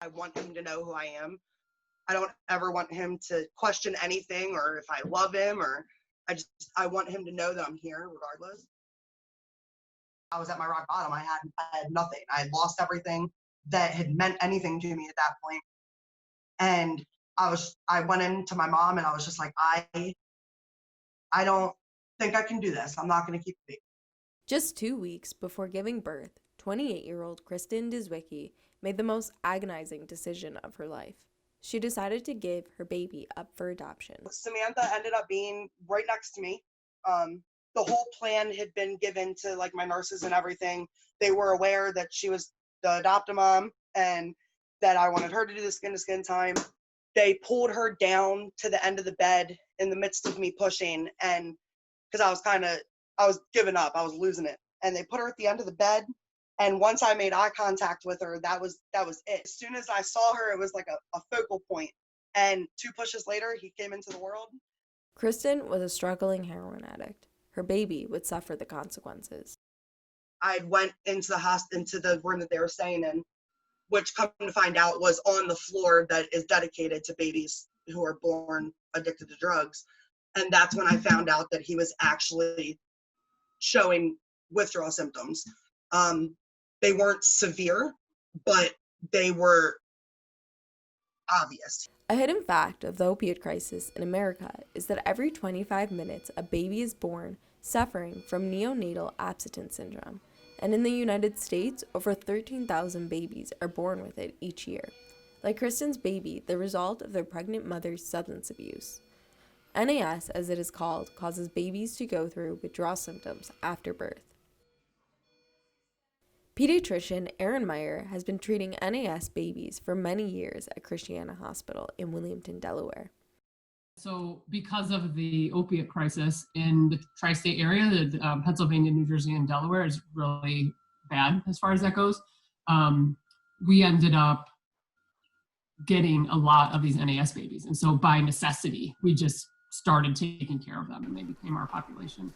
I want him to know who I am. I don't ever want him to question anything or if I love him, or I want him to know that I'm here regardless. I was at my rock bottom. I had nothing. I had lost everything that had meant anything to me at that point. And I went into my mom and I was just like, I don't think I can do this. I'm not going to keep the baby. Just 2 weeks before giving birth, 28-year-old Kristen Dizwicki made the most agonizing decision of her life. She decided to give her baby up for adoption. Samantha ended up being right next to me. The whole plan had been given to like my nurses and everything. They were aware that she was the adoptive mom and that I wanted her to do the skin to skin time. They pulled her down to the end of the bed in the midst of me pushing, and because I was giving up, I was losing it. And they put her at the end of the bed. And once I made eye contact with her, that was it. As soon as I saw her, it was like a focal point. And 2 pushes later, he came into the world. Kristen was a struggling heroin addict. Her baby would suffer the consequences. I went into the room that they were staying in, which come to find out was on the floor that is dedicated to babies who are born addicted to drugs. And that's when I found out that he was actually showing withdrawal symptoms. They weren't severe, but they were obvious. A hidden fact of the opioid crisis in America is that every 25 minutes a baby is born suffering from neonatal abstinence syndrome, and in the United States, over 13,000 babies are born with it each year. Like Kristen's baby, the result of their pregnant mother's substance abuse. NAS, as it is called, causes babies to go through withdrawal symptoms after birth. Pediatrician Erin Meyer has been treating NAS babies for many years at Christiana Hospital in Williamton, Delaware. So because of the opiate crisis in the tri-state area, the Pennsylvania, New Jersey, and Delaware is really bad as far as that goes. We ended up getting a lot of these NAS babies. And so by necessity, we just started taking care of them and they became our population.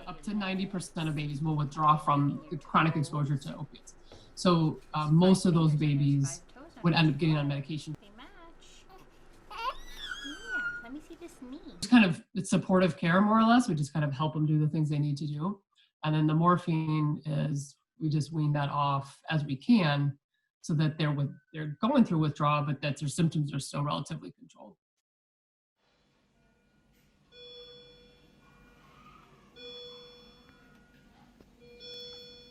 Up to 90% of babies will withdraw from the chronic exposure to opiates. So most of those babies would end up getting on medication. It's kind of it's supportive care, more or less. We just kind of help them do the things they need to do. And then the morphine is, we just wean that off as we can so that they're going through withdrawal, but that their symptoms are still relatively controlled.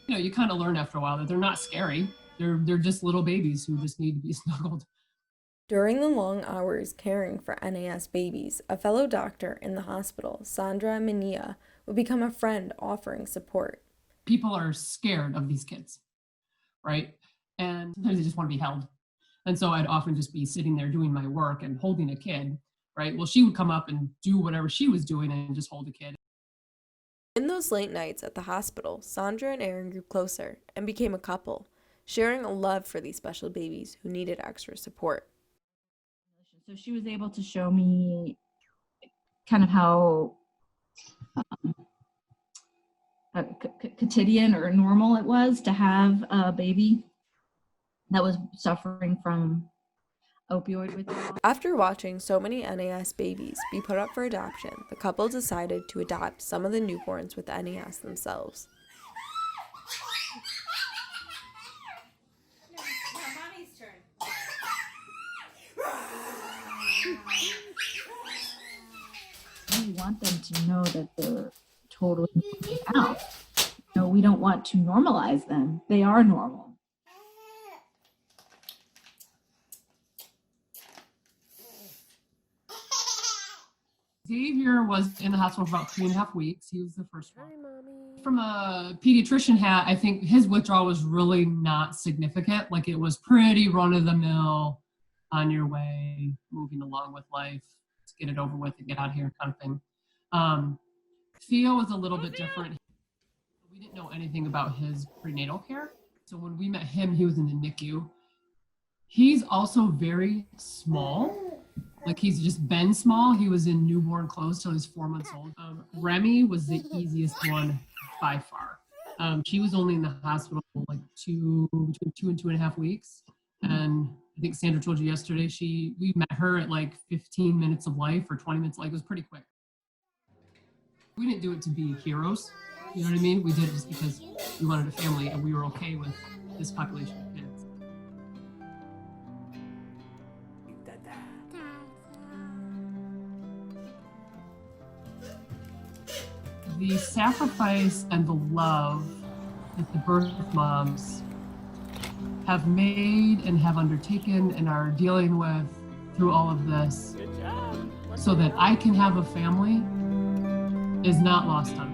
You know, you kind of learn after a while that they're not scary. They're just little babies who just need to be snuggled. During the long hours caring for NAS babies, a fellow doctor in the hospital, Sandra Mania, would become a friend offering support. People are scared of these kids, right? And sometimes they just want to be held. And so I'd often just be sitting there doing my work and holding a kid, right? Well, she would come up and do whatever she was doing and just hold a kid. In those late nights at the hospital, Sandra and Erin grew closer and became a couple, sharing a love for these special babies who needed extra support. So she was able to show me kind of how quotidian or normal it was to have a baby that was suffering from opioid withdrawal. After watching so many NAS babies be put up for adoption, the couple decided to adopt some of the newborns with NAS themselves. We want them to know that they're totally out. No, we don't want to normalize them. They are normal. Xavier was in the hospital for about 3.5 weeks. He was the first one. Hi, Mommy. From a pediatrician hat, I think his withdrawal was really not significant. Like it was pretty run-of-the-mill, on your way, moving along with life, let's get it over with and get out of here kind of thing. Theo was a little bit different. We didn't know anything about his prenatal care. So when we met him, he was in the NICU. He's also very small. Like he's just been small. He was in newborn clothes till he was 4 months old. Remy was the easiest one by far. She was only in the hospital like between 2 and 2.5 weeks. And I think Sandra told you yesterday, we met her at like 15 minutes of life or 20 minutes of life. It was pretty quick. We didn't do it to be heroes. You know what I mean? We did it just because we wanted a family and we were okay with this population of kids. The sacrifice and the love that the birth moms have made and have undertaken and are dealing with through all of this so that I can have a family is not lost on me.